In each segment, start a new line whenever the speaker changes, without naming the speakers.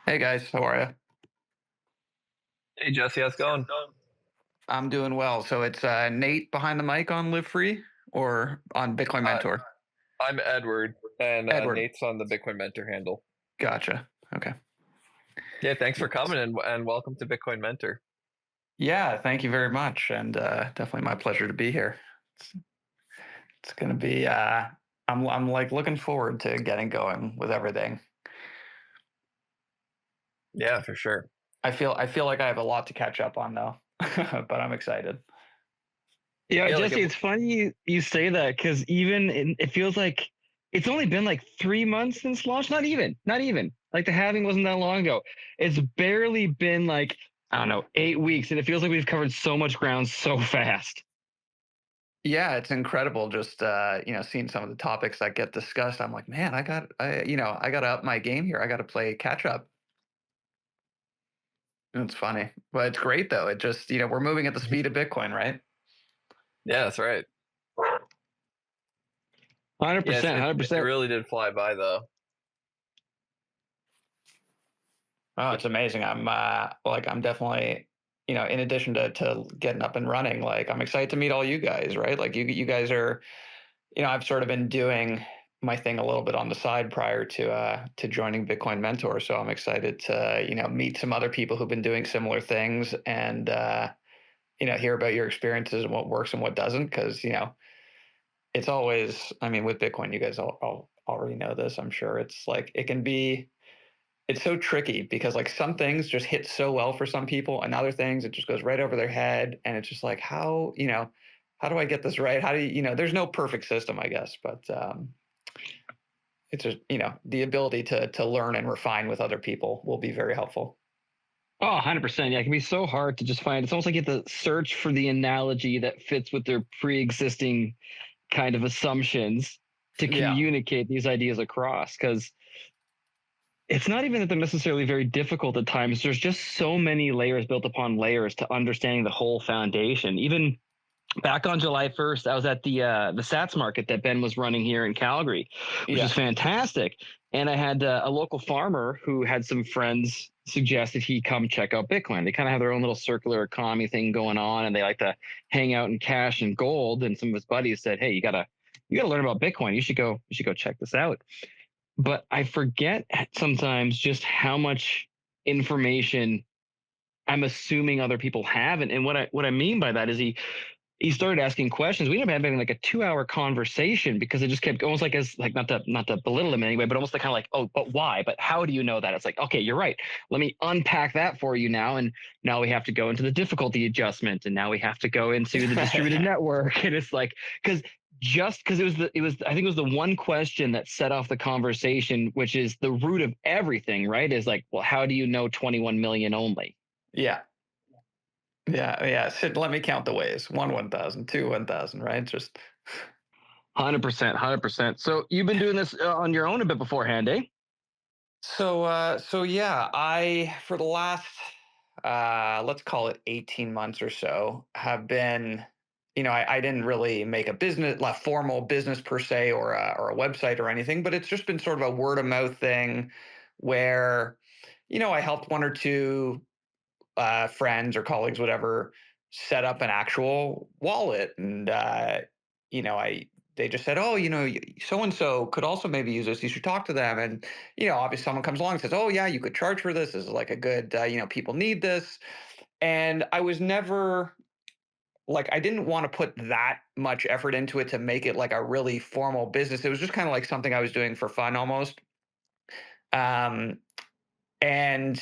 Hey guys, how are you?
Hey Jesse, how's it going?
I'm doing well. So it's Nate behind the mic on Live Free or on Bitcoin
Uh,
Mentor?
I'm Edward, and
Edward.
Nate's on the Bitcoin Mentor handle.
Gotcha. Okay.
Yeah, thanks for coming and welcome to Bitcoin Mentor.
Yeah, thank you very much. And definitely my pleasure to be here. It's, it's gonna be I'm like looking forward to getting going with everything.
Yeah, for sure.
I feel like I have a lot to catch up on though. But I'm excited.
Yeah, like
Jesse, it's funny you say that because it feels like it's only been like 3 months since launch. Not even. Like the halving wasn't that long ago. It's barely been like, I don't know, 8 weeks, and it feels like we've covered so much ground so fast.
Yeah, it's incredible just seeing some of the topics that get discussed. I'm like, man, I got to up my game here. I got to play catch up. It's funny, but it's great though. It just, we're moving at the speed of Bitcoin, right?
yeah, that's right.
100%,
It
100%.
really did fly by though.
Oh, it's amazing. I'm definitely, in addition to getting up and running, like I'm excited to meet all you guys, right? Like you guys are, I've sort of been doing my thing a little bit on the side prior to joining Bitcoin Mentor, so I'm excited to, meet some other people who've been doing similar things and hear about your experiences and what works and what doesn't, because it's always, I mean, with Bitcoin, you guys all already know this, I'm sure. It's like it's so tricky because like some things just hit so well for some people, and other things it just goes right over their head, and it's just like how do I get this right? How do there's no perfect system, I guess, but it's just the ability to learn and refine with other people will be very helpful.
Oh, 100%. Yeah, it can be so hard to just find. It's almost like you have to search for the analogy that fits with their pre-existing kind of assumptions to
Yeah.
communicate these ideas across. Because it's not even that they're necessarily very difficult at times. There's just so many layers built upon layers to understanding the whole foundation. Even back on July 1st, I was at the Sats market that Ben was running here in Calgary, which is
Yeah.
fantastic. And I had a local farmer who had some friends suggested he come check out Bitcoin. They kind of have their own little circular economy thing going on, and they like to hang out in cash and gold. And some of his buddies said, "Hey, you gotta learn about Bitcoin. You should go check this out." But I forget sometimes just how much information I'm assuming other people have. And what I mean by that is he started asking questions. We ended up having like a 2 hour conversation because it just kept almost like as like not to belittle him anyway, but almost like kind of like, oh, but why? But how do you know that? It's like, okay, you're right. Let me unpack that for you now. And now we have to go into the difficulty adjustment, and now we have to go into the distributed network. And it's like because it was I think it was the one question that set off the conversation, which is the root of everything, right? Is like, well, how do you know 21 million only?
Yeah. Yeah. Sid, let me count the ways. 1,000, 2 1,000, right? Just
100%, 100%. So you've been doing this on your own a bit beforehand, eh?
so yeah, I for the last let's call it 18 months or so have been, I didn't really make a business, like formal business per se, or a website or anything, but it's just been sort of a word of mouth thing where, I helped one or two friends or colleagues, whatever, set up an actual wallet, and I they just said, oh, so and so could also maybe use this. You should talk to them, and obviously someone comes along and says, oh yeah, you could charge for this. This is like a good, people need this, and I was never like I didn't want to put that much effort into it to make it like a really formal business. It was just kind of like something I was doing for fun almost. Um, and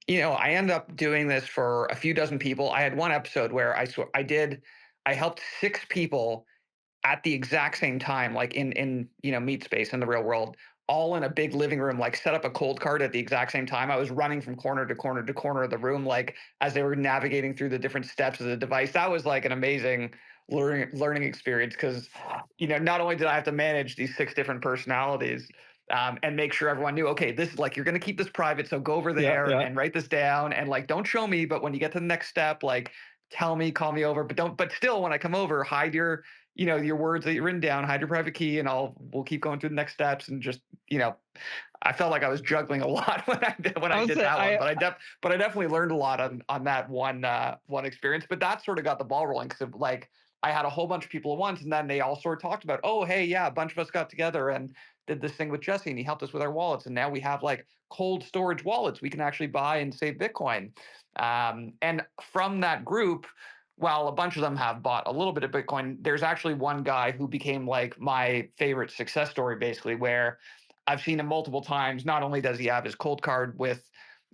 I ended up doing this for a few dozen people. I had one episode where I helped six people at the exact same time, like in meat space in the real world, all in a big living room, like set up a cold card at the exact same time. I was running from corner to corner to corner of the room, like as they were navigating through the different steps of the device. That was like an amazing learning experience because not only did I have to manage these six different personalities, and make sure everyone knew, okay, this is like you're going to keep this private, so go over
Yeah,
there
yeah.
and write this down, and like don't show me, but when you get to the next step, like tell me, call me over, but don't. But still, when I come over, hide your your words that you've written down, hide your private key, and we'll keep going through the next steps, and just I felt like I was juggling a lot when
I
I
would
did
say
that one, but I definitely learned a lot on that one experience. But that sort of got the ball rolling because like I had a whole bunch of people at once, and then they all sort of talked about, oh hey, yeah, a bunch of us got together and did this thing with Jesse, and he helped us with our wallets, and now we have like cold storage wallets we can actually buy and save Bitcoin. And from that group, while a bunch of them have bought a little bit of Bitcoin, there's actually one guy who became like my favorite success story, basically, where I've seen him multiple times. Not only does he have his cold card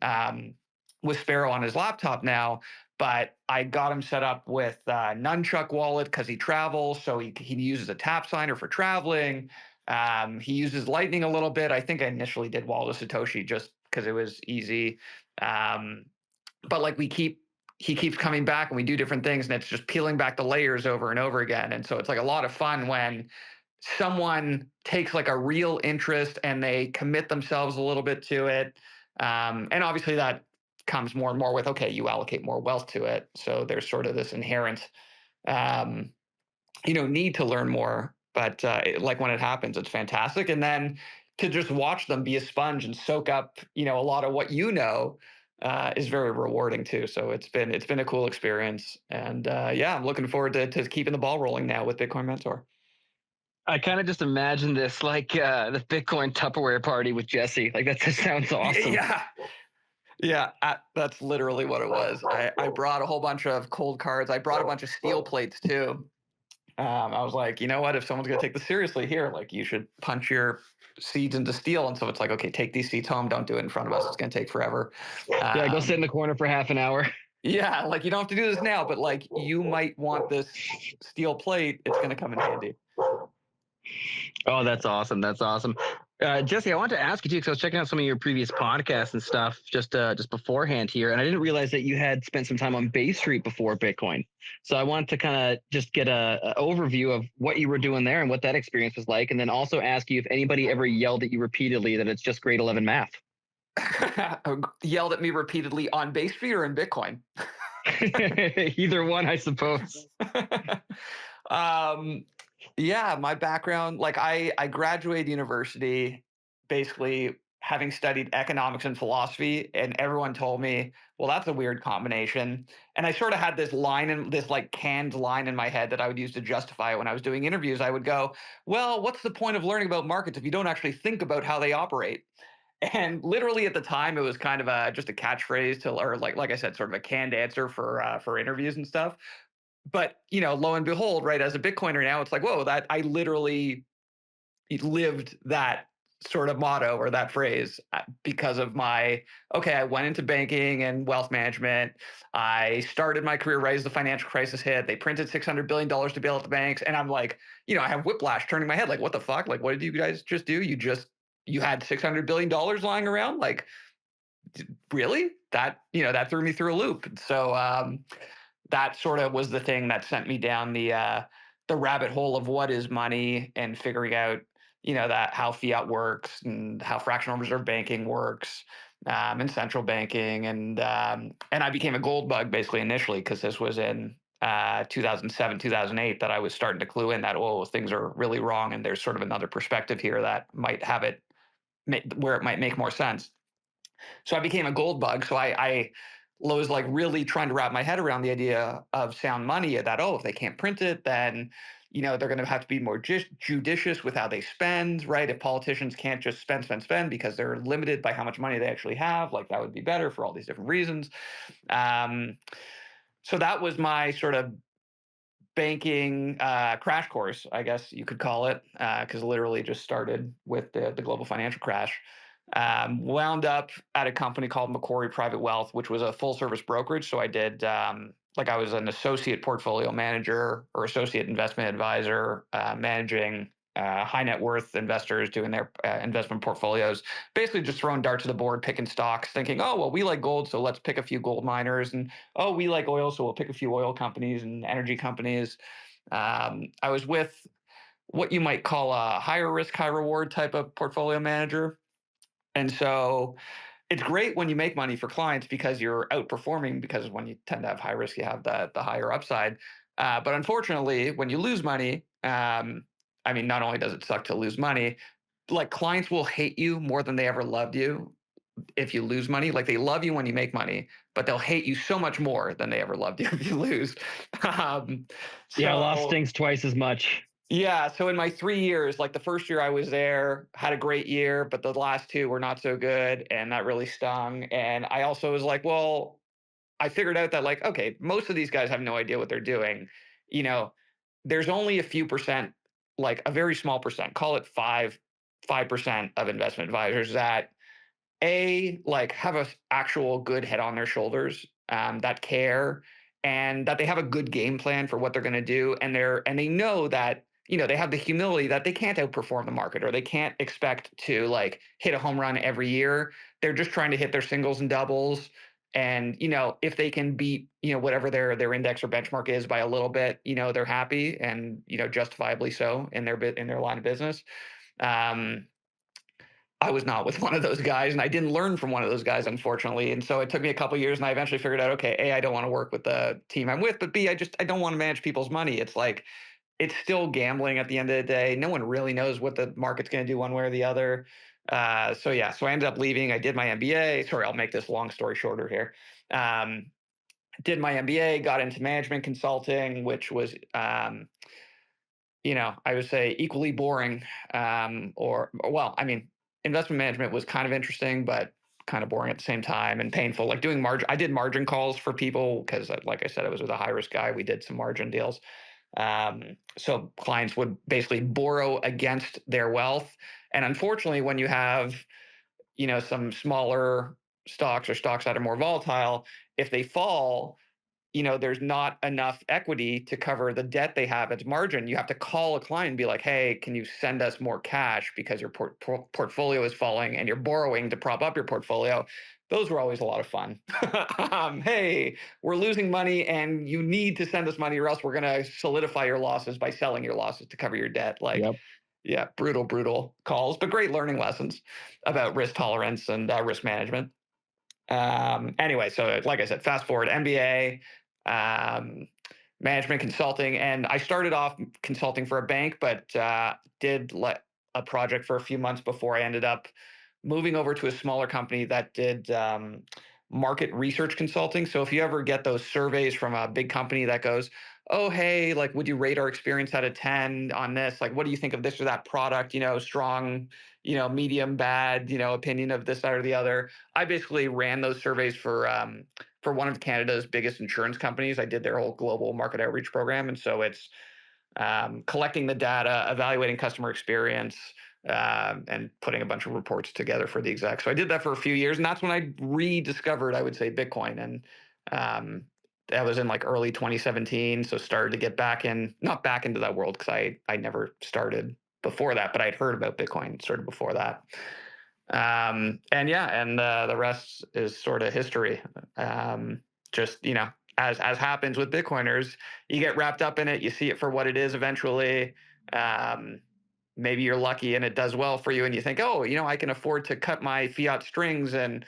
um, with Sparrow on his laptop now, but I got him set up with Nunchuck wallet because he travels, so he uses a tap signer for traveling. He uses Lightning a little bit. I think I initially did Wallet of Satoshi just because it was easy. Um, but like he keeps coming back and we do different things and it's just peeling back the layers over and over again. And so it's like a lot of fun when someone takes like a real interest and they commit themselves a little bit to it. And obviously that comes more and more with, okay, you allocate more wealth to it. So there's sort of this inherent, um, need to learn more. But like when it happens, it's fantastic. And then to just watch them be a sponge and soak up, a lot of what is very rewarding too. So it's been a cool experience. And yeah, I'm looking forward to keeping the ball rolling now with Bitcoin Mentor.
I kind of just imagine this like the Bitcoin Tupperware party with Jesse. Like that just sounds awesome.
Yeah. Yeah, that's literally what it was. I brought a whole bunch of cold cards. I brought a bunch of steel plates too. I was like, you know what? If someone's going to take this seriously here, like you should punch your seeds into steel. And so it's like, okay, take these seeds home. Don't do it in front of us. It's going to take forever.
Yeah, go sit in the corner for half an hour.
Yeah, like you don't have to do this now, but like you might want this steel plate. It's going to come in handy.
Oh, that's awesome. That's awesome. Jesse, I wanted to ask you too, because I was checking out some of your previous podcasts and stuff just beforehand here, and I didn't realize that you had spent some time on Bay Street before Bitcoin. So I wanted to kind of just get a overview of what you were doing there and what that experience was like, and then also ask you if anybody ever yelled at you repeatedly that it's just grade 11 math.
Yelled at me repeatedly on Bay Street or in Bitcoin?
Either one, I suppose.
Yeah, my background, like I graduated university basically having studied economics and philosophy, and everyone told me, well, that's a weird combination. And I sort of had this line in this like canned line in my head that I would use to justify it when I was doing interviews. I would go, well, what's the point of learning about markets if you don't actually think about how they operate? And literally at the time, it was kind of just a catchphrase to, or like I said, sort of a canned answer for interviews and stuff. But lo and behold, right, as a Bitcoiner now, it's like, whoa, that I literally lived that sort of motto or that phrase because of okay, I went into banking and wealth management. I started my career right as the financial crisis hit. They printed $600 billion to bail out the banks. And I'm like, I have whiplash turning my head. Like, what the fuck? Like, what did you guys just do? You had $600 billion lying around? Like, really? That threw me through a loop. So, that sort of was the thing that sent me down the rabbit hole of what is money and figuring out that how fiat works and how fractional reserve banking works, and central banking, and I became a gold bug basically initially because this was in 2007 2008 that I was starting to clue in that, oh, things are really wrong and there's sort of another perspective here that might have it where it might make more sense. So I became a gold bug. So I was like really trying to wrap my head around the idea of sound money, that, oh, if they can't print it, then they're going to have to be more judicious with how they spend, right? If politicians can't just spend because they're limited by how much money they actually have, like that would be better for all these different reasons. So that was my sort of banking crash course, I guess you could call it, because literally just started with the global financial crash. Wound up at a company called Macquarie Private Wealth, which was a full service brokerage. So I did I was an associate portfolio manager or associate investment advisor, managing high net worth investors doing their investment portfolios, basically just throwing darts at the board, picking stocks, thinking, oh, well, we like gold, so let's pick a few gold miners. And, oh, we like oil, so we'll pick a few oil companies and energy companies. I was with what you might call a higher risk, high reward type of portfolio manager. And so it's great when you make money for clients because you're outperforming, because when you tend to have high risk, you have the higher upside. But unfortunately, when you lose money, not only does it suck to lose money, like clients will hate you more than they ever loved you if you lose money. Like they love you when you make money, but they'll hate you so much more than they ever loved you if you lose. Um,
Yeah, loss
so
stings twice as much.
yeah, so in my 3 years, like the first year I was there, had a great year, but the last two were not so good, and that really stung. And I also was like, well, I figured out that like, okay, most of these guys have no idea what they're doing. You know, there's only a few percent, like a very small percent, call it 5% of investment advisors that like have a actual good head on their shoulders, that care, and that they have a good game plan for what they're going to do, and they know that they have the humility that they can't outperform the market, or they can't expect to like hit a home run every year. They're just trying to hit their singles and doubles, and if they can beat whatever their index or benchmark is by a little bit, they're happy, and justifiably so in their line of business. um, I was not with one of those guys, and I didn't learn from one of those guys, unfortunately. And so it took me a couple of years, and I eventually figured out, okay, A, I don't want to work with the team I'm with, but B, I don't want to manage people's money. It's like it's still gambling at the end of the day. No one really knows what the market's going to do one way or the other. So yeah, so I ended up leaving. I did my MBA. Sorry, I'll make this long story shorter here. Did my MBA, got into management consulting, which was I would say equally boring. Or well, I mean, investment management was kind of interesting, but kind of boring at the same time and painful. Like doing margin, I did margin calls for people because, like I said, I was with a high risk guy. We did some margin deals. So clients would basically borrow against their wealth, and unfortunately, when you have some smaller stocks or stocks that are more volatile, if they fall, there's not enough equity to cover the debt they have as margin. You have to call a client and be like, hey, can you send us more cash because your portfolio is falling and you're borrowing to prop up your portfolio. Those were always a lot of fun. Hey, we're losing money and you need to send us money or else we're going to solidify your losses by selling your losses to cover your debt. Like,
Yep.
yeah, brutal calls, but great learning lessons about risk tolerance and risk management. Anyway, so like I said, fast forward MBA, um, management consulting, and I started off consulting for a bank, but did let a project for a few months before I ended up moving over to a smaller company that did market research consulting. So if you ever get those surveys from a big company that goes, oh, hey, like, would you rate our experience out of 10 on this? Like, what do you think of this or that product? Strong, medium, bad, opinion of this, that, or the other. I basically ran those surveys for one of Canada's biggest insurance companies. I did their whole global market outreach program. And so it's collecting the data, evaluating customer experience, and putting a bunch of reports together for the exec. So I did that for a few years, and that's when I rediscovered, I would say, Bitcoin. And that was in like early 2017. So started to get back in, not back into that world because I never started before that, but I'd heard about Bitcoin started before that. And yeah, and the rest is sort of history. Just as happens with Bitcoiners, you get wrapped up in it, you see it for what it is eventually. Um, Maybe you're lucky and it does well for you, and you think, oh, I can afford to cut my fiat strings and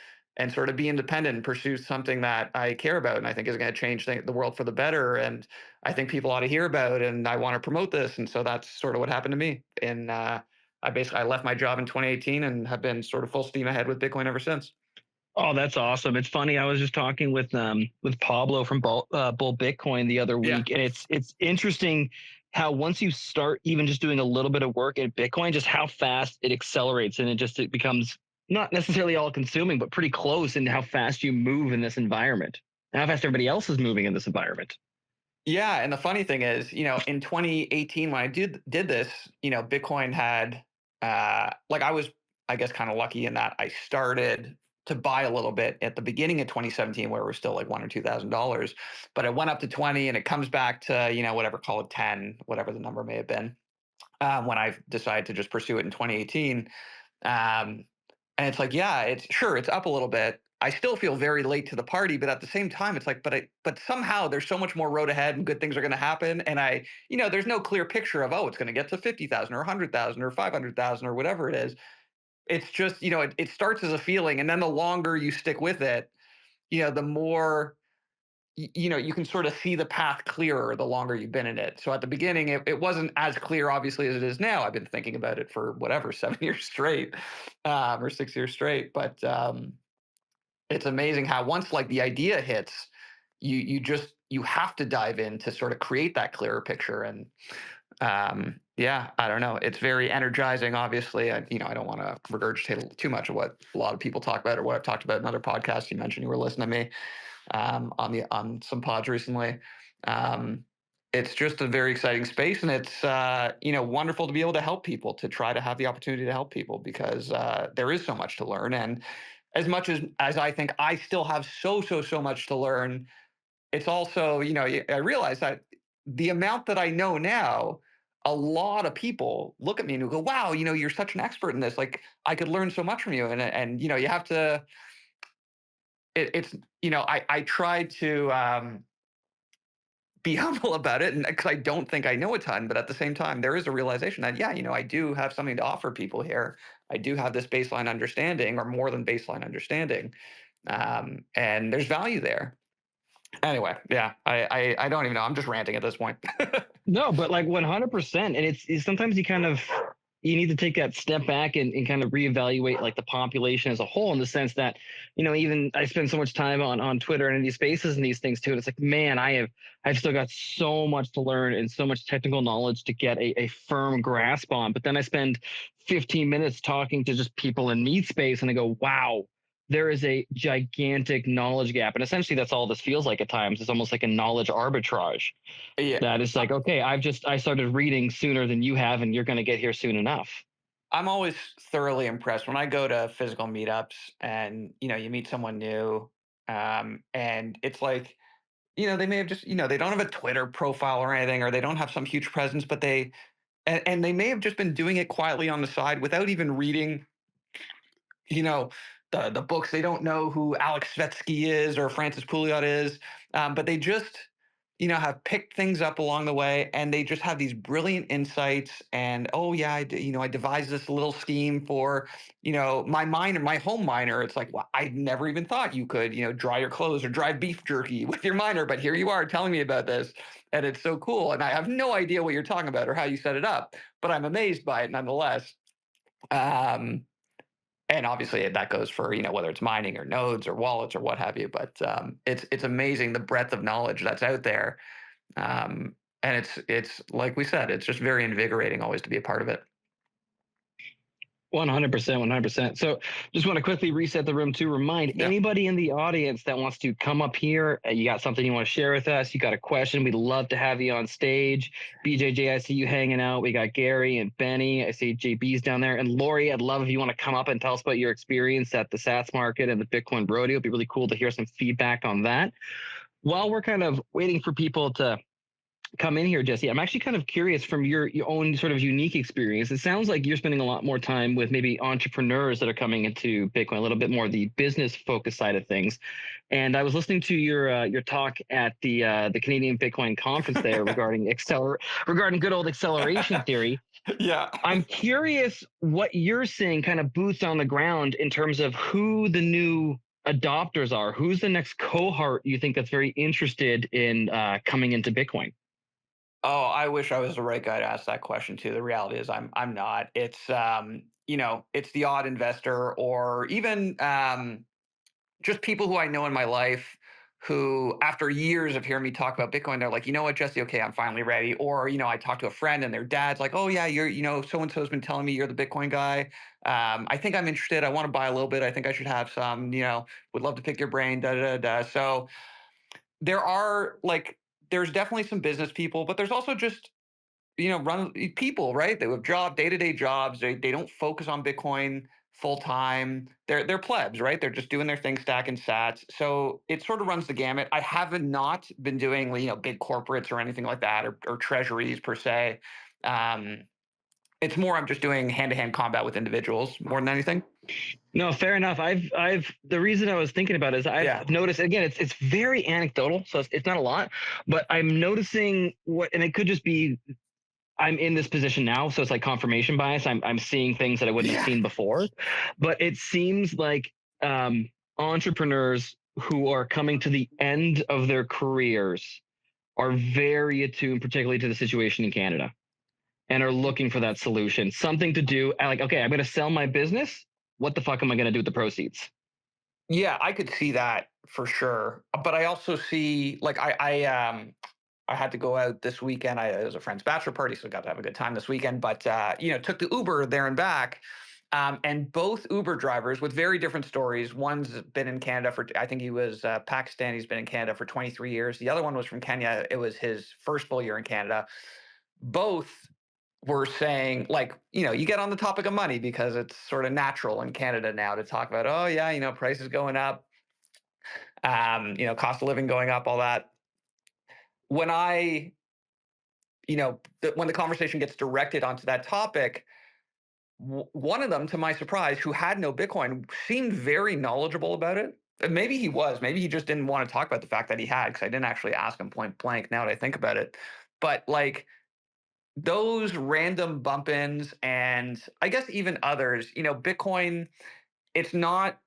sort of be independent and pursue something that I care about and I think is going to change the world for the better. And I think people ought to hear about, and I want to promote this. And so that's sort of what happened to me. And I left my job in 2018 and have been sort of full steam ahead with Bitcoin ever since.
Oh, that's awesome. It's funny. I was just talking with Pablo from Bull Bitcoin the other
Yeah.
week, and it's interesting how once you start even just doing a little bit of work at Bitcoin, just how fast it accelerates, and it becomes not necessarily all consuming, but pretty close in how fast you move in this environment, and how fast everybody else is moving in this environment.
Yeah, and the funny thing is, in 2018 when I did this, Bitcoin had like I was, I guess, kind of lucky in that I started to buy a little bit at the beginning of 2017 where we're still like $1,000 or $2,000, but it went up to 20 and it comes back to whatever, call it 10, whatever the number may have been, when I decided to just pursue it in 2018. Um, and it's like, yeah, it's up a little bit. I still feel very late to the party, but at the same time, it's like, but somehow there's so much more road ahead and good things are going to happen. And there's no clear picture of, oh, it's going to get to 50,000 or 100,000 or 500,000 or whatever it is. It's just, it starts as a feeling. And then the longer you stick with it, the more you can sort of see the path clearer the longer you've been in it. So at the beginning, it wasn't as clear, obviously, as it is now. I've been thinking about it for whatever 7 years straight, or 6 years straight. But it's amazing how once like the idea hits, you have to dive in to sort of create that clearer picture. And yeah, I don't know. It's very energizing. Obviously, I don't want to regurgitate too much of what a lot of people talk about or what I've talked about in other podcasts. You mentioned you were listening to me on some pods recently. Um, it's just a very exciting space, and it's wonderful to be able to help people, to try to have the opportunity to help people, because there is so much to learn. And as much as I think I still have so much to learn, it's also, I realize that the amount that I know now, a lot of people look at me and go, "Wow, you're such an expert in this. Like, I could learn so much from you." And you have to. It's I try to be humble about it, and because I don't think I know a ton, but at the same time, there is a realization that yeah, I do have something to offer people here. I do have this baseline understanding, or more than baseline understanding, and there's value there. Anyway, yeah, I don't even know. I'm just ranting at this point.
No, but like 100%. And it's sometimes you need to take that step back and kind of reevaluate like the population as a whole, in the sense that, even I spend so much time on Twitter and in these spaces and these things too. And it's like, man, I've still got so much to learn and so much technical knowledge to get a firm grasp on. But then I spend 15 minutes talking to just people in meat space and I go, wow, there is a gigantic knowledge gap. And essentially that's all this feels like at times. It's almost like a knowledge arbitrage.
Yeah,
That is like, okay, I started reading sooner than you have, and you're going to get here soon enough.
I'm always thoroughly impressed when I go to physical meetups, and you meet someone new, and it's like, they may have just, they don't have a Twitter profile or anything, or they don't have some huge presence, but and they may have just been doing it quietly on the side without even reading, you know, the books. They don't know who Alex Svetsky is or Francis Pouliot is, but they just, have picked things up along the way, and they just have these brilliant insights. And oh yeah, I devised this little scheme for, my minor, my home miner. It's like, well, I never even thought you could, dry your clothes or dry beef jerky with your miner, but here you are telling me about this, and it's so cool. And I have no idea what you're talking about or how you set it up, but I'm amazed by it nonetheless. Um, and obviously that goes for whether it's mining or nodes or wallets or what have you. But it's amazing the breadth of knowledge that's out there, and it's like we said, it's just very invigorating always to be a part of it.
100%, 100%. So just want to quickly reset the room to remind
Yeah.
anybody in the audience that wants to come up here. You got something you want to share with us. You got a question. We'd love to have you on stage. BJJ, I see you hanging out. We got Gary and Benny. I see JB's down there. And Lori, I'd love if you want to come up and tell us about your experience at the Sats market and the Bitcoin rodeo. It'd be really cool to hear some feedback on that. While we're kind of waiting for people to come in here, Jesse, I'm actually kind of curious from your own sort of unique experience. It sounds like you're spending a lot more time with maybe entrepreneurs that are coming into Bitcoin, a little bit more the business focused side of things. And I was listening to your talk at the Canadian Bitcoin conference there regarding good old acceleration theory.
Yeah.
I'm curious what you're seeing kind of boots on the ground in terms of who the new adopters are. Who's the next cohort you think that's very interested in coming into Bitcoin?
Oh, I wish I was the right guy to ask that question too. The reality is I'm not. It's it's the odd investor, or even just people who I know in my life who, after years of hearing me talk about Bitcoin, they're like, you know what, Jesse, okay, I'm finally ready. Or, I talked to a friend and their dad's like, oh yeah, you're, so and so's been telling me you're the Bitcoin guy. I think I'm interested. I want to buy a little bit. I think I should have some, would love to pick your brain, da da da. So there are like, there's definitely some business people, but there's also just, run people, right? They have day-to-day jobs. They don't focus on Bitcoin full time. They're plebs, right? They're just doing their thing, stacking sats. So it sort of runs the gamut. I haven't not been doing, big corporates or anything like that, or treasuries per se. It's more I'm just doing hand-to-hand combat with individuals more than anything.
No, fair enough. The reason I was thinking about it is I've noticed, again, it's very anecdotal, so it's not a lot, but I'm noticing and it could just be I'm in this position now, so it's like confirmation bias. I'm seeing things that I wouldn't have seen before, but it seems like entrepreneurs who are coming to the end of their careers are very attuned, particularly to the situation in Canada, and are looking for that solution, something to do. Like, okay, I'm going to sell my business. What the fuck am I going to do with the proceeds?
Yeah, I could see that for sure. But I also see like I had to go out this weekend. It was a friend's bachelor party, so I got to have a good time this weekend. But took the Uber there and back, and both Uber drivers with very different stories. One's been in Canada for, I think he was Pakistan. He's been in Canada for 23 years. The other one was from Kenya. It was his first full year in Canada. Both were saying, like, you get on the topic of money because it's sort of natural in Canada now to talk about, oh yeah, prices going up, cost of living going up, all that. When I when the conversation gets directed onto that topic, one of them, to my surprise, who had no Bitcoin, seemed very knowledgeable about it. Maybe he was. Maybe he just didn't want to talk about the fact that he had, because I didn't actually ask him point blank. Now that I think about it, but like those random bump ins, and I guess even others, Bitcoin, it's not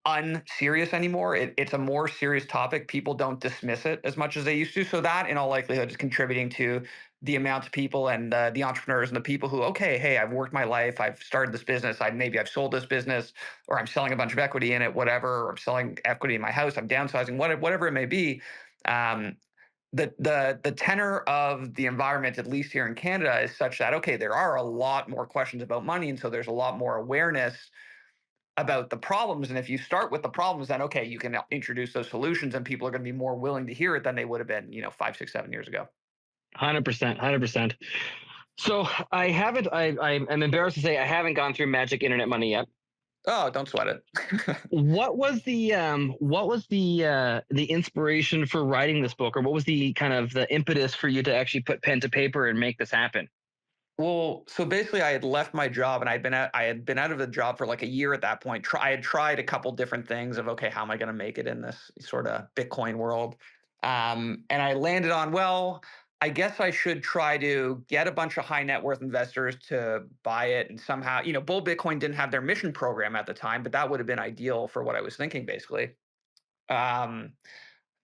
unserious anymore. It's a more serious topic. People don't dismiss it as much as they used to. So that, in all likelihood, is contributing to the amount of people and the entrepreneurs and the people who, okay, hey, I've worked my life, I've started this business, maybe I've sold this business, or I'm selling a bunch of equity in it, whatever, or I'm selling equity in my house, I'm downsizing, whatever it may be. Um, the tenor of the environment, at least here in Canada, is such that, okay, there are a lot more questions about money, and so there's a lot more awareness about the problems. And if you start with the problems, then okay, you can introduce those solutions, and people are going to be more willing to hear it than they would have been, 5, 6, 7 years ago.
100%, 100%. So I haven't. I'm embarrassed to say I haven't gone through Magic Internet Money yet.
Oh, don't sweat it.
What was the inspiration for writing this book, or what was the kind of the impetus for you to actually put pen to paper and make this happen?
Well, so basically, I had left my job, and I had been out of the job for like a year at that point. I had tried a couple different things of, okay, how am I going to make it in this sort of Bitcoin world? And I landed on, well, I guess I should try to get a bunch of high net worth investors to buy it, and somehow, Bull Bitcoin didn't have their mission program at the time, but that would have been ideal for what I was thinking, basically. Um,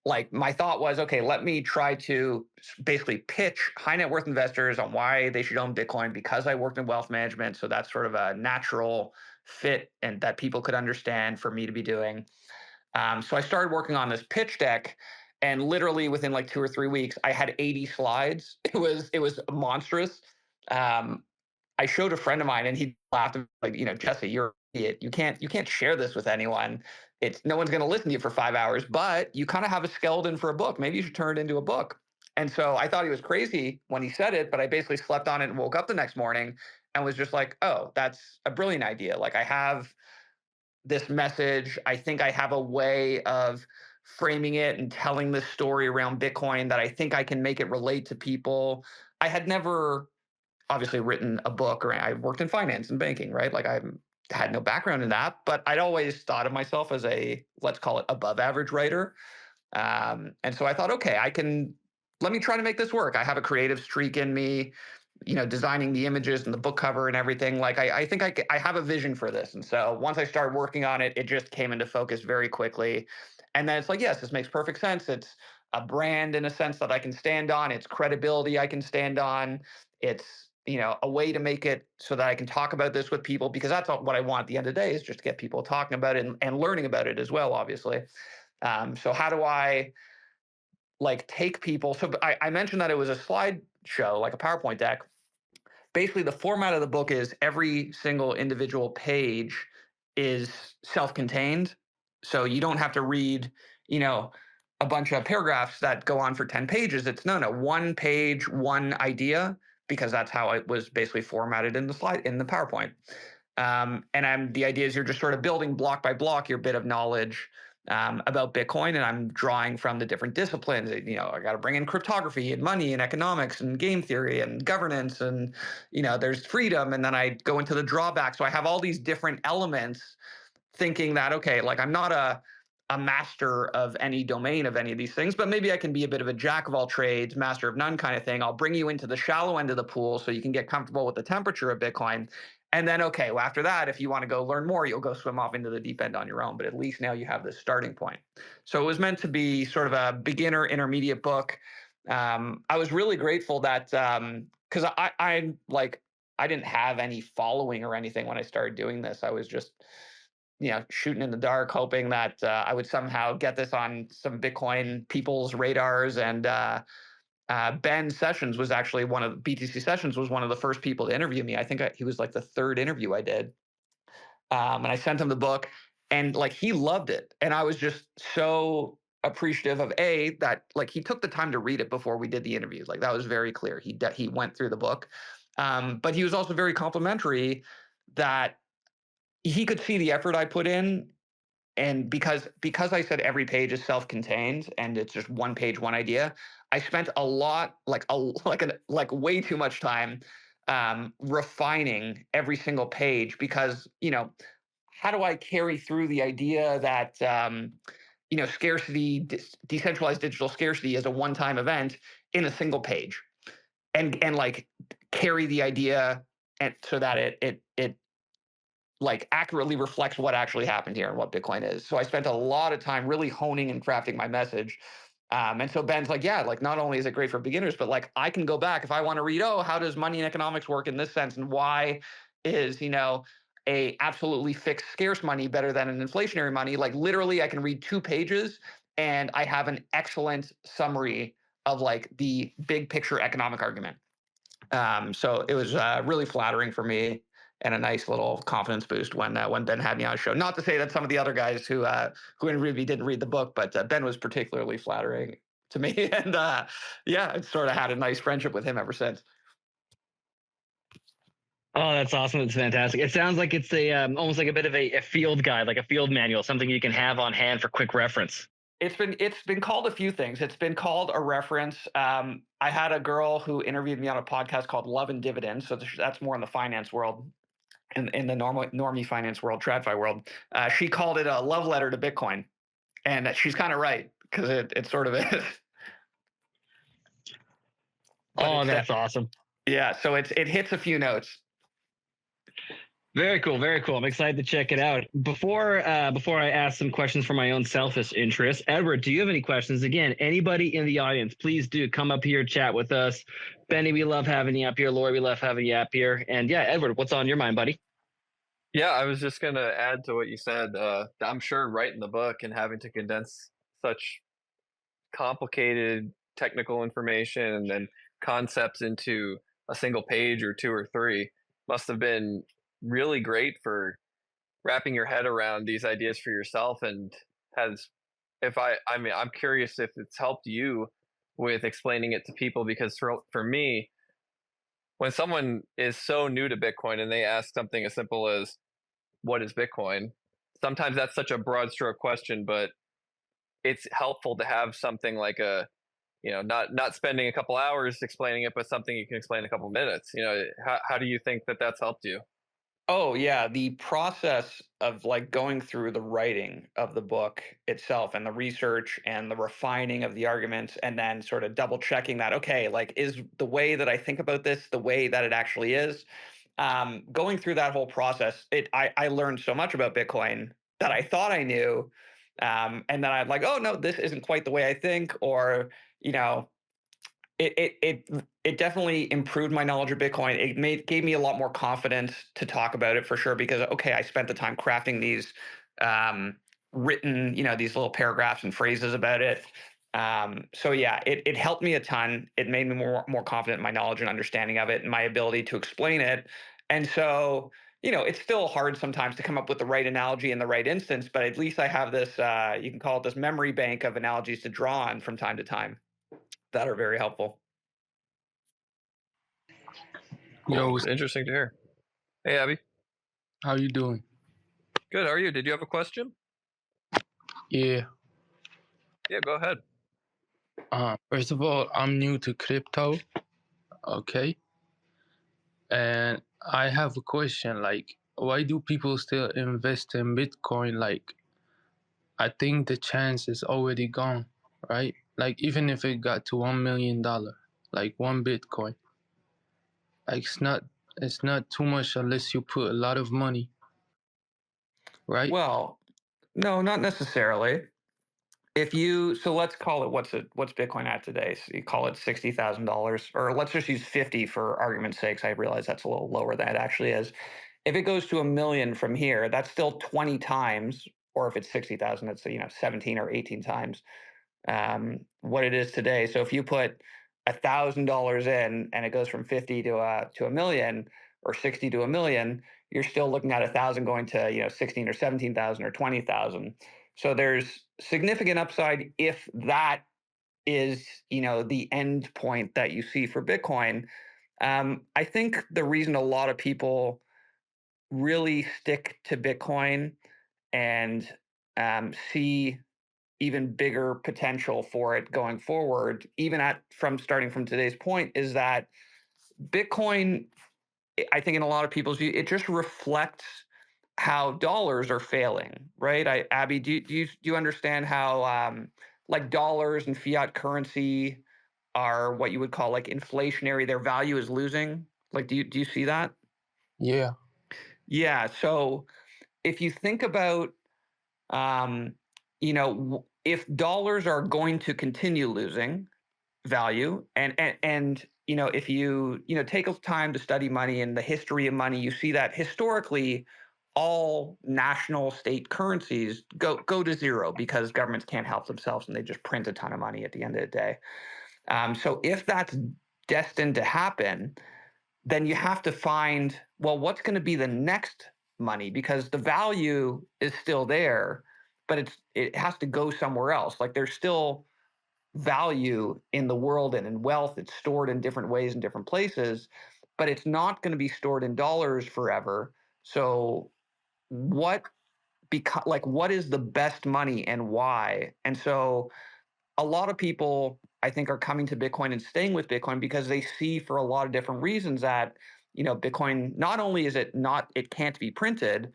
like, my thought was, okay, let me try to basically pitch high net worth investors on why they should own Bitcoin, because I worked in wealth management. So that's sort of a natural fit and that people could understand for me to be doing. So I started working on this pitch deck, and literally within like 2 or 3 weeks, I had 80 slides. It was monstrous. Um, I showed a friend of mine, and he laughed at me, like, Jesse, you're an idiot. You can't share this with anyone. It's no one's going to listen to you for 5 hours, but you kind of have a skeleton for a book. Maybe you should turn it into a book. And so I thought he was crazy when he said it, but I basically slept on it and woke up the next morning and was just like, oh, that's a brilliant idea. Like, I have this message. I think I have a way of framing it and telling this story around Bitcoin that I think I can make it relate to people. I had never obviously written a book, or I worked in finance and banking, right? Like, I had no background in that, but I'd always thought of myself as a, let's call it, above average writer. And so I thought, okay, let me try to make this work. I have a creative streak in me, designing the images and the book cover and everything. Like, I think I have a vision for this. And so once I started working on it, it just came into focus very quickly. And then it's like, yes, this makes perfect sense. It's a brand in a sense that I can stand on. It's credibility I can stand on. It's, a way to make it so that I can talk about this with people, because that's what I want at the end of the day, is just to get people talking about it and learning about it as well, obviously. So how do I like take people? So I mentioned that it was a slideshow, like a PowerPoint deck. Basically, the format of the book is every single individual page is self-contained. So you don't have to read, a bunch of paragraphs that go on for 10 pages. It's no, one page, one idea, because that's how it was basically formatted in the PowerPoint. And the idea is you're just sort of building block by block your bit of knowledge about Bitcoin, and I'm drawing from the different disciplines. I got to bring in cryptography and money and economics and game theory and governance, and there's freedom, and then I go into the drawback. So I have all these different elements, thinking that, okay, like, I'm not a master of any domain of any of these things, but maybe I can be a bit of a jack of all trades, master of none kind of thing. I'll bring you into the shallow end of the pool so you can get comfortable with the temperature of Bitcoin. And then, okay, well, after that, if you want to go learn more, you'll go swim off into the deep end on your own. But at least now you have this starting point. So it was meant to be sort of a beginner intermediate book. I was really grateful that because I didn't have any following or anything when I started doing this. I was just shooting in the dark, hoping that I would somehow get this on some Bitcoin people's radars. And Ben Sessions was actually BTC Sessions was one of the first people to interview me. I think he was like the third interview I did. And I sent him the book, and like he loved it. And I was just so appreciative of that like he took the time to read it before we did the interview. Like that was very clear. He went through the book. But he was also very complimentary that he could see the effort I put in. And because I said every page is self-contained and it's just one page, one idea, I spent a lot, like way too much time refining every single page because how do I carry through the idea that scarcity, decentralized digital scarcity is a one-time event in a single page, and like carry the idea and so that it like accurately reflects what actually happened here and what Bitcoin is. So I spent a lot of time really honing and crafting my message. And so Ben's like, yeah, like not only is it great for beginners, but like I can go back if I want to read, how does money and economics work in this sense? And why is, a absolutely fixed scarce money better than an inflationary money? Like literally I can read 2 pages and I have an excellent summary of like the big picture economic argument. So it was really flattering for me and a nice little confidence boost when Ben had me on his show. Not to say that some of the other guys who interviewed me didn't read the book, but Ben was particularly flattering to me, and yeah, I sort of had a nice friendship with him ever since.
Oh, that's awesome. It's fantastic. It sounds like it's almost like a bit of a field guide, like a field manual, something you can have on hand for quick reference.
It's been called a few things. It's been called a reference. I had a girl who interviewed me on a podcast called Love and Dividends. So that's more in the finance world. In the normie finance world, TradFi world, she called it a love letter to Bitcoin, and she's kind of right because it sort of is.
Oh, that's awesome.
Yeah, so it hits a few notes.
Very cool, very cool. I'm excited to check it out. Before I ask some questions for my own selfish interest, Edward, do you have any questions? Again, anybody in the audience, please do come up here, chat with us. Benny, we love having you up here. Lori, we love having you up here. And yeah, Edward, what's on your mind, buddy?
Yeah, I was just going to add to what you said. I'm sure writing the book and having to condense such complicated technical information and concepts into a single page or 2 or 3 must have been really great for wrapping your head around these ideas for yourself. And I'm curious if it's helped you with explaining it to people, because for me, when someone is so new to Bitcoin and they ask something as simple as, what is Bitcoin? Sometimes that's such a broad stroke question, but it's helpful to have something like not spending a couple hours explaining it, but something you can explain in a couple minutes. How do you think that that's helped you?
Oh yeah, the process of like going through the writing of the book itself and the research and the refining of the arguments and then sort of double checking that, okay, like is the way that I think about this the way that it actually is? Going through that whole process, I learned so much about Bitcoin that I thought I knew. And then I'm like, oh no, this isn't quite the way I think, or you know, it definitely improved my knowledge of Bitcoin. Gave me a lot more confidence to talk about it for sure, because okay, I spent the time crafting these written, these little paragraphs and phrases about it. So yeah, it helped me a ton. It made me more confident in my knowledge and understanding of it and my ability to explain it. And so, it's still hard sometimes to come up with the right analogy in the right instance, but at least I have this, you can call it this memory bank of analogies to draw on from time to time that are very helpful.
Yo,
It's interesting to hear. Hey, Abby.
how you doing?
Good. How are you? Did you have a question?
Yeah.
Yeah, go ahead.
First of all, I'm new to crypto, okay? And I have a question, like, why do people still invest in Bitcoin? Like, I think the chance is already gone, right? Like, even if it got to $1 million, like one Bitcoin, like it's not too much unless you put a lot of money, right?
Well, no, not necessarily. If you so let's call it what's Bitcoin at today? So you call it $60,000, or let's just use 50 for argument's sake. I realize that's a little lower than it actually is. If it goes to a million from here, that's still 20 times, or if it's 60,000, it's 17 or 18 times what it is today. So if you put $1,000 in and it goes from 50 to a million, or 60 to a million, you're still looking at 1,000 going to 16 or 17,000 or 20,000. So there's significant upside if that is the end point that you see for Bitcoin. I think the reason a lot of people really stick to Bitcoin and see even bigger potential for it going forward, even from starting from today's point, is that Bitcoin, I think in a lot of people's view, it just reflects how dollars are failing, right? Abby, do you understand how like dollars and fiat currency are what you would call like inflationary? Their value is losing. Like, do you see that?
Yeah.
Yeah. So if you think about um, if dollars are going to continue losing value, and if you take time to study money and the history of money, you see that historically all national state currencies go to zero because governments can't help themselves and they just print a ton of money at the end of the day. So if that's destined to happen, then you have to find, well, what's going to be the next money, because the value is still there, but it has to go somewhere else. Like there's still value in the world and in wealth. It's stored in different ways in different places, but it's not going to be stored in dollars forever. So what is the best money and why? And so a lot of people, I think, are coming to Bitcoin and staying with Bitcoin because they see, for a lot of different reasons, that Bitcoin, not only is it can't be printed,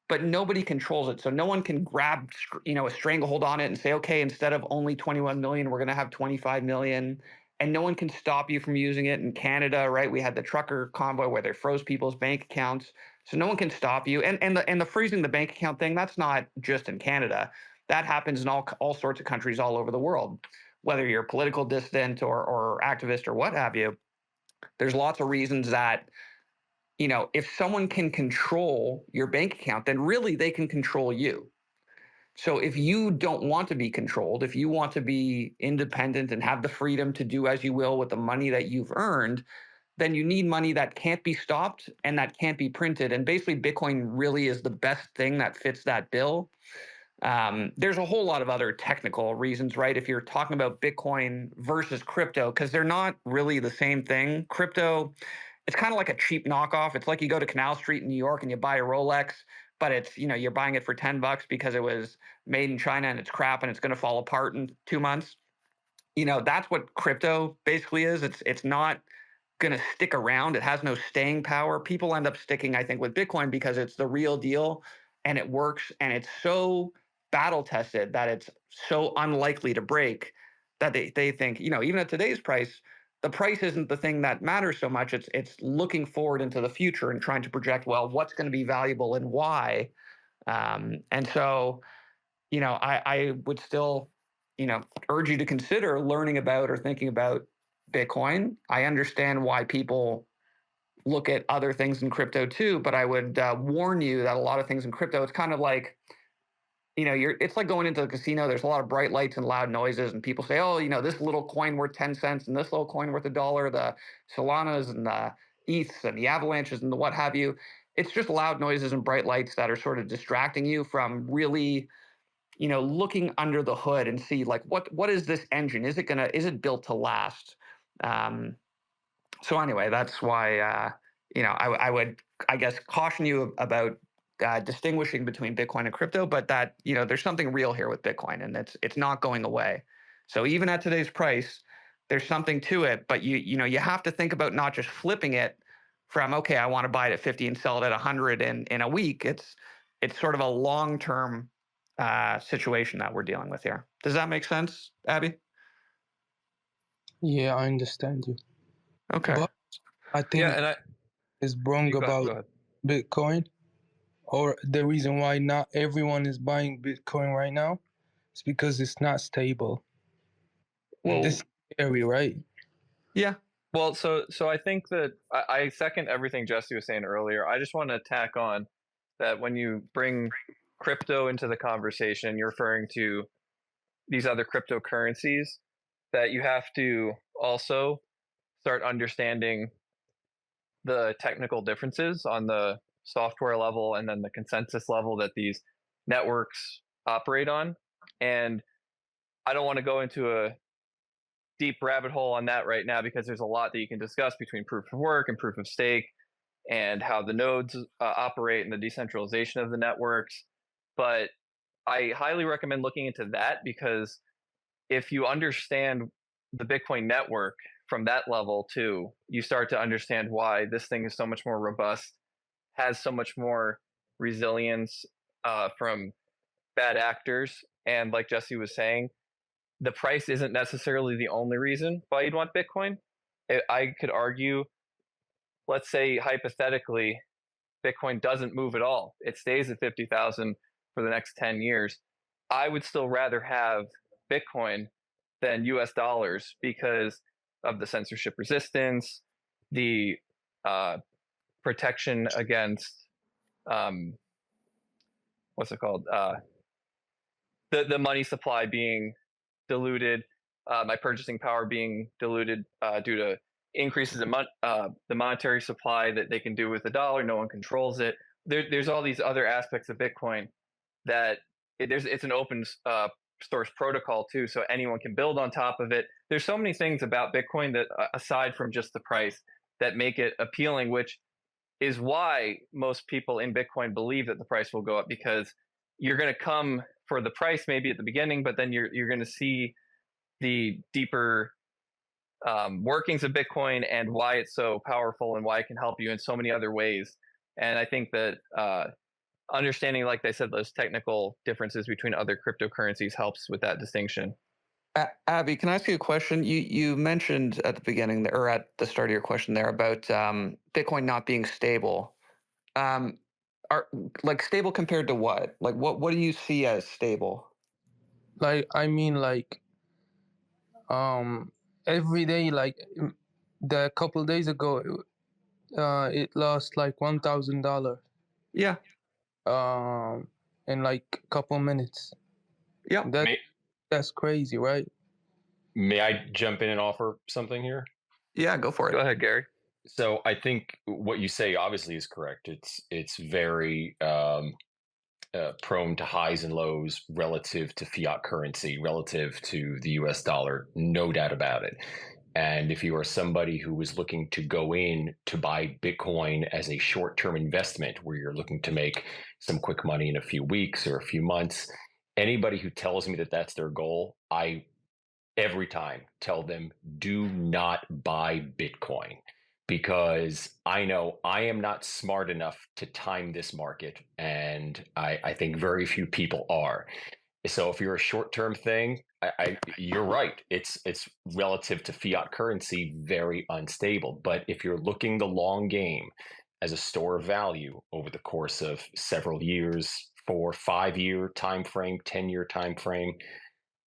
but nobody controls it. So no one can grab a stranglehold on it and say, okay, instead of only 21 million, we're going to have 25 million. And no one can stop you from using it. In Canada, right, we had the trucker convoy where they froze people's bank accounts, so no one can stop you. And the freezing the bank account thing, that's not just in Canada. That happens in all sorts of countries all over the world, whether you're a political dissident or activist or what have you. There's lots of reasons that if someone can control your bank account, then really they can control you. So if you don't want to be controlled, if you want to be independent and have the freedom to do as you will with the money that you've earned, then you need money that can't be stopped and that can't be printed. And basically, Bitcoin really is the best thing that fits that bill. There's a whole lot of other technical reasons, right? If you're talking about Bitcoin versus crypto, because they're not really the same thing. Crypto, it's kind of like a cheap knockoff. It's like you go to Canal Street in New York and you buy a Rolex, but it's you're buying it for $10 because it was made in China and it's crap and it's going to fall apart in 2 months. That's what crypto basically is. It's not going to stick around. It has no staying power. People end up sticking, I think, with Bitcoin because it's the real deal and it works and it's so battle tested that it's so unlikely to break that they think, even at today's price, the price isn't the thing that matters so much. It's looking forward into the future and trying to project, well, what's going to be valuable and why. And so, I would still, urge you to consider learning about or thinking about Bitcoin. I understand why people look at other things in crypto too, but I would warn you that a lot of things in crypto, it's kind of like, it's like going into the casino. There's a lot of bright lights and loud noises, and people say, oh, this little coin worth 10 cents and this little coin worth $1, the Solanas and the ETHs and the avalanches and the what have you. It's just loud noises and bright lights that are sort of distracting you from really looking under the hood and see, like, what is this engine? Is it built to last? So anyway, that's why I would, I guess, caution you about distinguishing between Bitcoin and crypto, but that there's something real here with Bitcoin, and it's not going away. So even at today's price, there's something to it, but you have to think about not just flipping it from, okay, I want to buy it at 50 and sell it at 100 in a week. It's sort of a long-term situation that we're dealing with here. Does that make sense, Abby?
Yeah, I understand you.
Okay.
But I
Yeah,
think
and
is wrong
Go
about
ahead.
Bitcoin, or the reason why not everyone is buying Bitcoin right now, is because it's not stable.
Well,
This is scary, right?
yeah.
Well, so I think that I second everything Jesse was saying earlier. I just want to tack on that when you bring crypto into the conversation, you're referring to these other cryptocurrencies, that you have to also start understanding the technical differences on the software level and then the consensus level that these networks operate on. And I don't want to go into a deep rabbit hole on that right now because there's a lot that you can discuss between proof of work and proof of stake and how the nodes operate and the decentralization of the networks. But I highly recommend looking into that, because if you understand the Bitcoin network from that level too, you start to understand why this thing is so much more robust, has so much more resilience from bad actors. And like Jesse was saying, the price isn't necessarily the only reason why you'd want Bitcoin. I could argue, let's say hypothetically, Bitcoin doesn't move at all. It stays at 50,000 for the next 10 years. I would still rather have Bitcoin than US dollars because of the censorship resistance, the protection against what's it called? The money supply being diluted, my purchasing power being diluted due to increases in the monetary supply that they can do with the dollar. No one controls it. There's all these other aspects of Bitcoin that it's an open source protocol too, so anyone can build on top of it. There's so many things about Bitcoin that, aside from just the price, that make it appealing, which is why most people in Bitcoin believe that the price will go up, because you're going to come for the price maybe at the beginning, but then you're going to see the deeper workings of Bitcoin and why it's so powerful and why it can help you in so many other ways. And I think that understanding, like they said, those technical differences between other cryptocurrencies helps with that distinction.
Abby, can I ask you a question? You mentioned at the beginning or at the start of your question there about Bitcoin not being stable. Are like stable compared to what? Like what do you see as stable?
Like I mean, like every day, like the couple days ago, it lost like $1,000.
Yeah.
In like a couple minutes.
Yeah.
That's crazy, right?
May I jump in and offer something here?
Yeah, go for it.
Go ahead, Gary.
So I think what you say obviously is correct. It's very prone to highs and lows relative to fiat currency, relative to the US dollar, no doubt about it. And if you are somebody who is looking to go in to buy Bitcoin as a short-term investment where you're looking to make some quick money in a few weeks or a few months, anybody who tells me that that's their goal, I every time tell them, do not buy Bitcoin, because I know I am not smart enough to time this market, and I think very few people are. So if you're a short-term thing, you're right. It's relative to fiat currency, very unstable. But if you're looking the long game as a store of value over the course of several years, 4, 5-year time frame, 10-year time frame,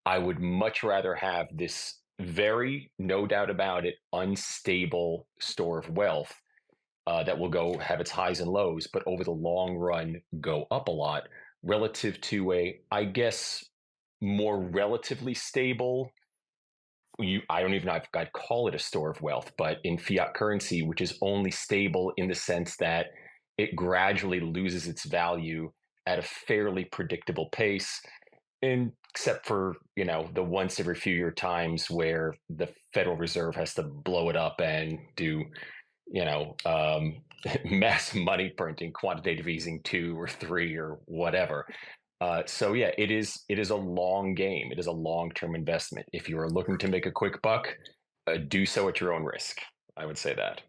I would much rather have this very, no doubt about it, unstable store of wealth that will go have its highs and lows, but over the long run go up a lot, relative to a, I guess, more relatively stable. I don't even know if I'd call it a store of wealth, but in fiat currency, which is only stable in the sense that it gradually loses its value at a fairly predictable pace, except for the once every few year times where the Federal Reserve has to blow it up and do mass money printing, quantitative easing 2 or 3 or whatever. So yeah, it is a long game. It is a long-term investment. If you are looking to make a quick buck, do so at your own risk. I would say that.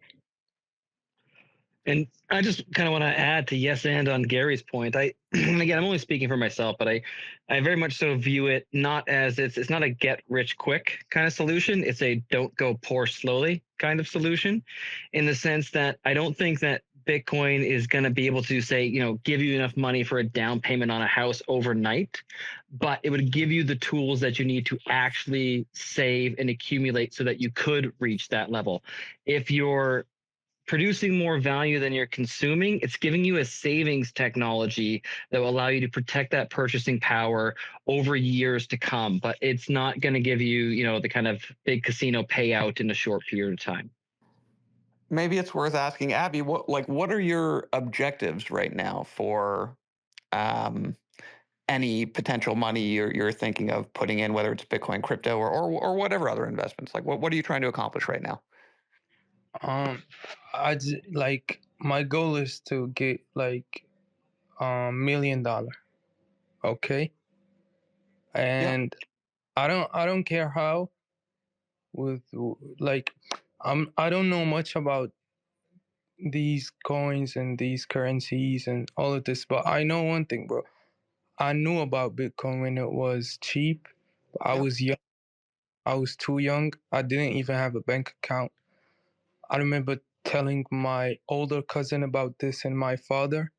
And I just kind of want to add to yes and on Gary's point. Again, I'm only speaking for myself, but I very much so view it not as it's not a get rich quick kind of solution. It's a don't go poor slowly kind of solution, in the sense that I don't think that Bitcoin is going to be able to say, give you enough money for a down payment on a house overnight, but it would give you the tools that you need to actually save and accumulate so that you could reach that level. If you're producing more value than you're consuming, it's giving you a savings technology that will allow you to protect that purchasing power over years to come. But it's not going to give you, the kind of big casino payout in a short period of time.
Maybe it's worth asking Abby, what are your objectives right now for um, any potential money you're thinking of putting in, whether it's Bitcoin, crypto, or whatever other investments? Like, what are you trying to accomplish right now?
Like my goal is to get like $1 million. Okay,
Yeah,
and I don't care how with like I don't know much about these coins and these currencies and all of this, but I know one thing, bro. I knew about Bitcoin when it was cheap. I
yeah.
was young. I was too young. I didn't even have a bank account. I remember telling my older cousin about this and my father,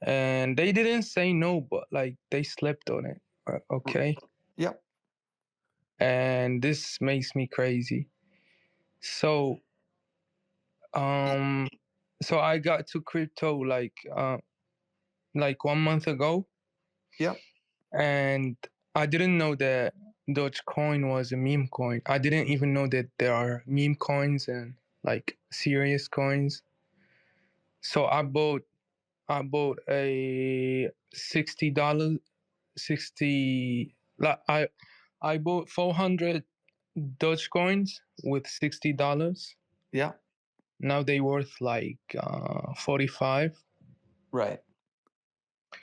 and they didn't say no, but like they slept on it.
r-
Okay,
Yep.
and this makes me crazy. So, um, so I got to crypto like 1 month ago,
Yep.
and I didn't know that Dogecoin was a meme coin. I didn't even know that there are meme coins and like serious coins. So I bought a $60 60 like I bought 400 Dogecoins with $60.
Yeah.
Now they worth like 45.
Right.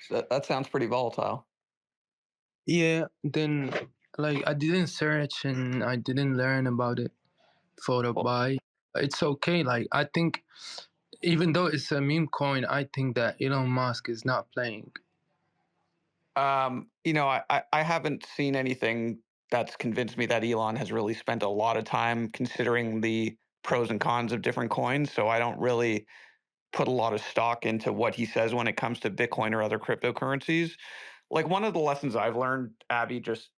So that sounds pretty volatile.
Yeah, then like I didn't search and I didn't learn about it for the
Well,
buy. It's okay. Like I think even though it's a meme coin, I think that Elon Musk is not playing.
I haven't seen anything that's convinced me that Elon has really spent a lot of time considering the pros and cons of different coins. So I don't really put a lot of stock into what he says when it comes to Bitcoin or other cryptocurrencies. Like one of the lessons I've learned, Abby, just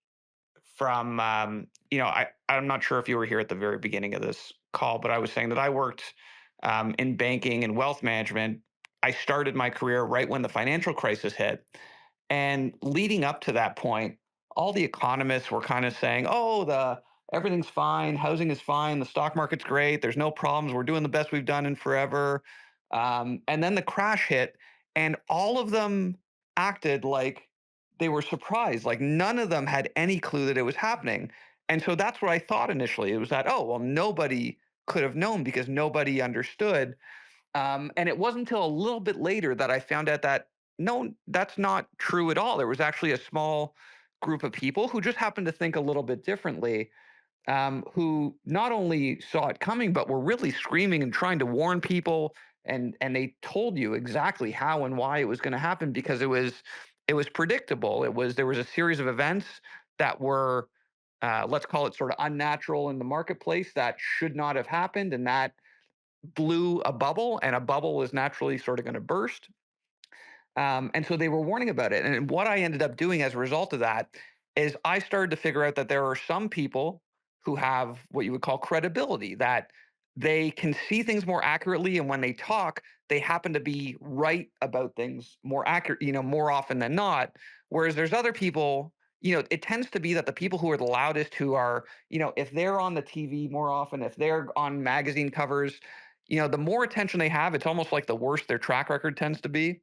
from I'm not sure if you were here at the very beginning of this call, but I was saying that I worked in banking and wealth management. I started my career right when the financial crisis hit, and leading up to that point, all the economists were kind of saying, "Oh, the everything's fine, housing is fine, the stock market's great, there's no problems, we're doing the best we've done in forever." And then the crash hit, and all of them acted like they were surprised. Like none of them had any clue that it was happening. And so that's what I thought initially. It was that, oh, well, nobody could have known because nobody understood. And it wasn't until a little bit later that I found out that no, that's not true at all. There was actually a small group of people who just happened to think a little bit differently, who not only saw it coming, but were really screaming and trying to warn people. And they told you exactly how and why it was going to happen because it was predictable. There was a series of events that were, let's call it sort of unnatural in the marketplace that should not have happened, and that blew a bubble, and a bubble is naturally sort of going to burst. And so they were warning about it. And what I ended up doing as a result of that is I started to figure out that there are some people who have what you would call credibility, that they can see things more accurately. And when they talk, they happen to be right about things more accurate, more often than not. Whereas there's other people, it tends to be that the people who are the loudest, who are, if they're on the TV more often, if they're on magazine covers, the more attention they have, it's almost like the worse their track record tends to be.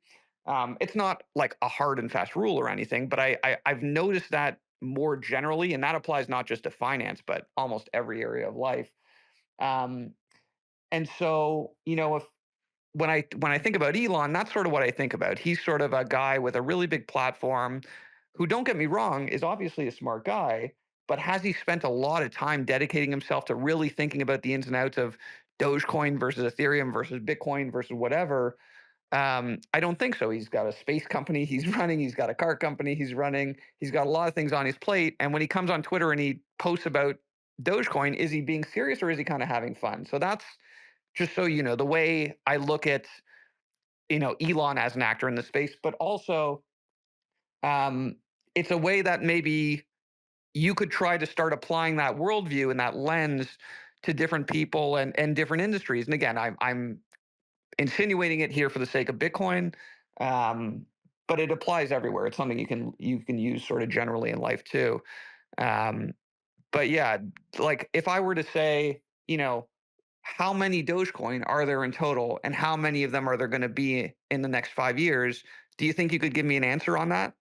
It's not like a hard and fast rule or anything, but I've noticed that more generally, and that applies not just to finance, but almost every area of life. Um, and so, if when I think about Elon, that's sort of what I think about. He's sort of a guy with a really big platform, who, don't get me wrong, is obviously a smart guy, but has he spent a lot of time dedicating himself to really thinking about the ins and outs of Dogecoin versus Ethereum versus Bitcoin versus whatever? I don't think so. He's got a space company he's running. He's got a car company he's running. He's got a lot of things on his plate. And when he comes on Twitter and he posts about Dogecoin, is he being serious or is he kind of having fun? So that's just so you know the way I look at Elon as an actor in the space, but also um, it's a way that maybe you could try to start applying that worldview and that lens to different people and different industries. And again, I'm insinuating it here for the sake of Bitcoin, um, but it applies everywhere. It's something you can use sort of generally in life too. Um, but yeah, like if I were to say, how many Dogecoin are there in total, and how many of them are there going to be in the next 5 years? Do you think you could give me an answer on that?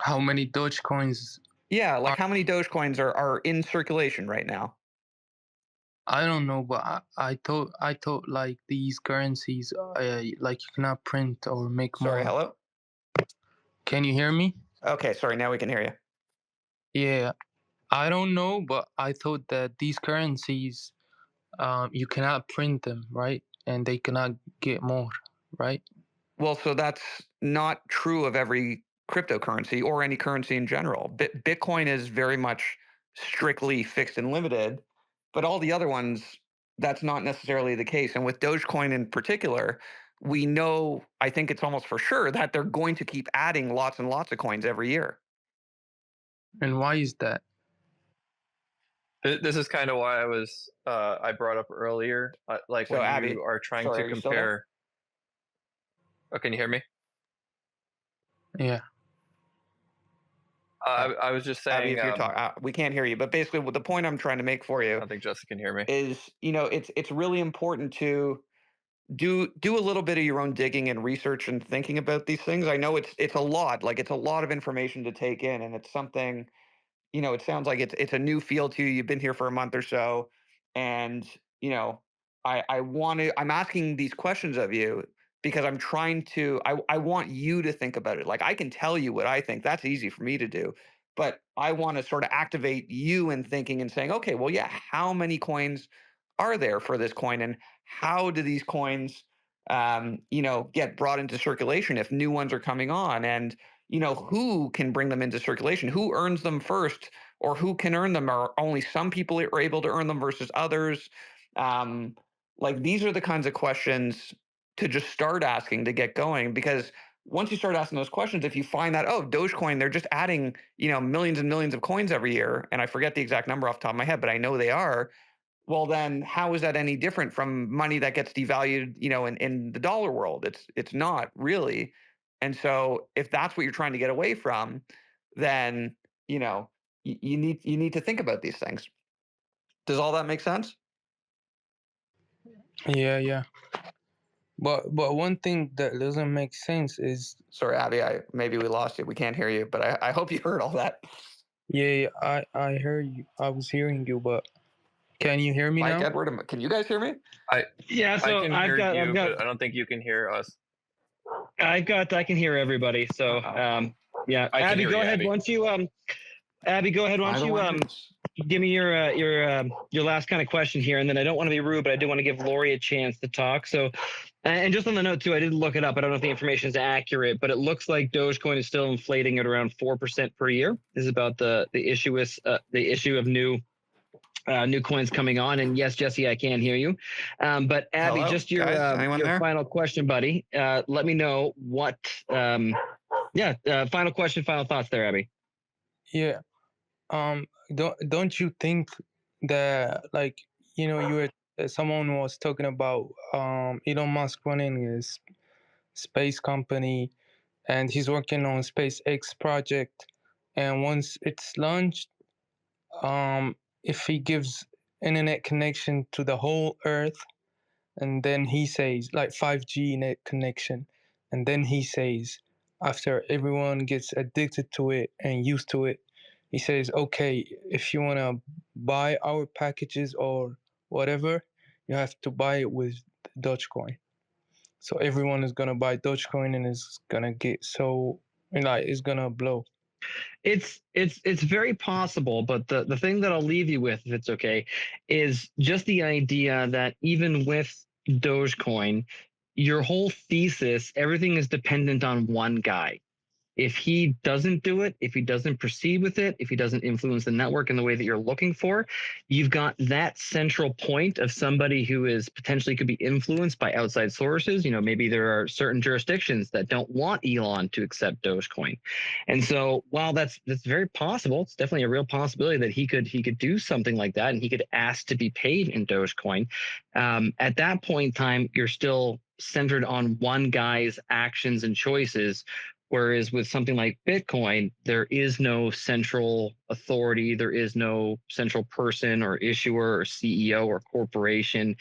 How many Dogecoins?
Yeah, like how many Dogecoins are in circulation right now?
I don't know, but I thought like these currencies, like you cannot print or make
Sorry,
more.
hello?
Can you hear me?
Okay, sorry, now we can hear you.
Yeah, I don't know, but I thought that these currencies, you cannot print them, right? And they cannot get more, right?
Well, so that's not true of every cryptocurrency or any currency in general. Bitcoin is very much strictly fixed and limited, but all the other ones, that's not necessarily the case. And with Dogecoin in particular, we know, I think it's almost for sure that they're going to keep adding lots and lots of coins every year.
And why is that?
This is kind of why I brought up earlier, like
So,
when
Abby,
you are trying
sorry,
to
are you still there?
compare. Oh, can you hear me?
Yeah.
I was just
Abby,
saying.
if you're talking, we can't hear you. But basically, what the point I'm trying to make for
I
you
don't think Jessica can hear me.
is, it's really important to do a little bit of your own digging and research and thinking about these things. I know it's a lot, like it's a lot of information to take in, and it's something, it sounds like it's a new field to you. You've been here for a month or so, and I'm asking these questions of you because I'm trying to I want you to think about it. Like I can tell you what I think. That's easy for me to do. But I want to sort of activate you in thinking and saying, okay, well, yeah, how many coins are there for this coin, and how do these coins, get brought into circulation if new ones are coming on, and who can bring them into circulation, who earns them first, or who can earn them, or only some people are able to earn them versus others. um, like these are the kinds of questions to just start asking to get going, because once you start asking those questions, if you find that, oh, Dogecoin, they're just adding millions and millions of coins every year, and I forget the exact number off the top of my head, but I know they are. Well, then how is that any different from money that gets devalued, in the dollar world? It's not really. And so if that's what you're trying to get away from, then you need to think about these things. Does all that make sense?
Yeah, yeah. But one thing that doesn't make sense is,
Sorry, Abby, maybe we lost you. We can't hear you, but I hope you heard all that.
yeah, I heard you. I was hearing you, but can you hear me
Mike,
now?
Edward, can you guys hear me?
Yeah,
I
so
can
I've
hear
got,
you, but I don't think you can hear us.
I can hear everybody. So, yeah,
I can
Abby,
hear
go
you,
ahead.
Abby.
Once you, Abby, go ahead. Why don't you, give me your last kind of question here, and then I don't want to be rude, but I do want to give Lori a chance to talk. So, and just on the note too, I did look it up. I don't know if the information is accurate, but it looks like Dogecoin is still inflating at around 4% per year. This is about the issue of new coins coming on. And yes, Jesse, I can hear you. But Abby,
Hello,
just your
guys? Anyone there?
final question, buddy. Let me know what. Final question, final thoughts there, Abby.
Yeah. Don't you think that, like, you were someone was talking about Elon Musk running his space company, and he's working on SpaceX project, and once it's launched, if he gives internet connection to the whole earth, and then he says, like, 5G net connection, and then he says, after everyone gets addicted to it and used to it, he says, okay, if you want to buy our packages or whatever, you have to buy it with Dogecoin. So everyone is gonna buy Dogecoin, and it's gonna get so, like, it's gonna blow.
It's very possible, but the thing that I'll leave you with, if it's okay, is just the idea that even with Dogecoin, your whole thesis, everything is dependent on one guy. If he doesn't do it, if he doesn't proceed with it, if he doesn't influence the network in the way that you're looking for, you've got that central point of somebody who is potentially could be influenced by outside sources. Maybe there are certain jurisdictions that don't want Elon to accept Dogecoin. And so while that's very possible, it's definitely a real possibility that he could do something like that and he could ask to be paid in Dogecoin. At that point in time, you're still centered on one guy's actions and choices. Whereas with something like Bitcoin, there is no central authority, there is no central person or issuer or CEO or corporation.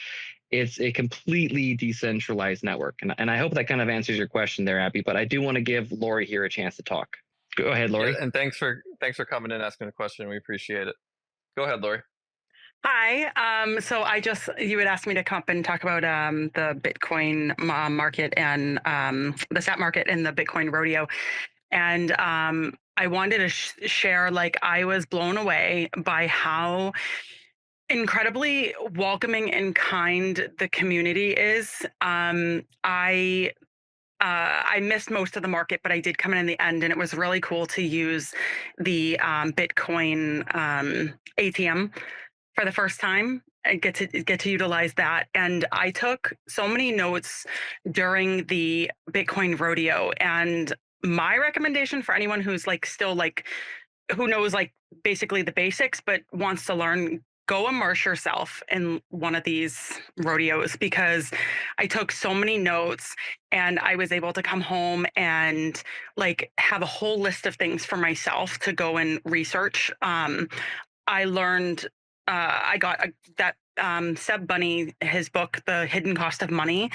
It's a completely decentralized network. And I hope that kind of answers your question there, Abby. But I do want to give Lori here a chance to talk. Go ahead, Lori.
Yeah, and thanks for coming in and asking a question. We appreciate it. Go ahead, Lori.
Hi. So you had asked me to come up and talk about the Bitcoin market and the stock market and the Bitcoin rodeo. And I wanted to share, like, I was blown away by how incredibly welcoming and kind the community is. I missed most of the market, but I did come in the end, and it was really cool to use the Bitcoin ATM for the first time. I get to utilize that, and I took so many notes during the Bitcoin rodeo. And my recommendation for anyone who's like still like who knows like basically the basics but wants to learn, go immerse yourself in one of these rodeos, because I took so many notes and I was able to come home and like have a whole list of things for myself to go and research. I learned, I got that Seb Bunny, his book, The Hidden Cost of Money,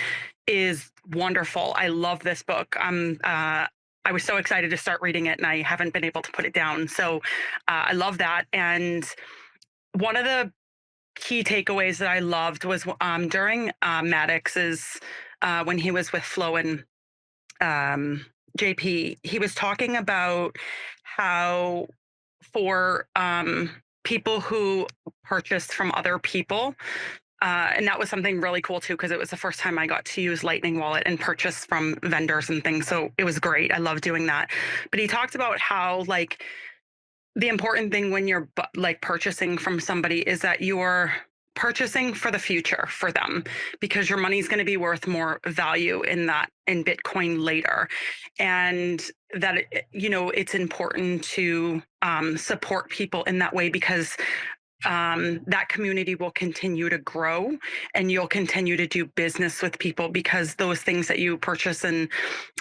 is wonderful. I love this book. I was so excited to start reading it and I haven't been able to put it down. So I love that. And one of the key takeaways that I loved was during Maddox's, when he was with Flo and JP, he was talking about how for people who purchased from other people, and that was something really cool too, because it was the first time I got to use Lightning Wallet and purchase from vendors and things. So it was great. I love doing that. But he talked about how like the important thing when you're like purchasing from somebody is that you're purchasing for the future for them, because your money is going to be worth more value in Bitcoin later. And that, it's important to support people in that way, because that community will continue to grow and you'll continue to do business with people, because those things that you purchase and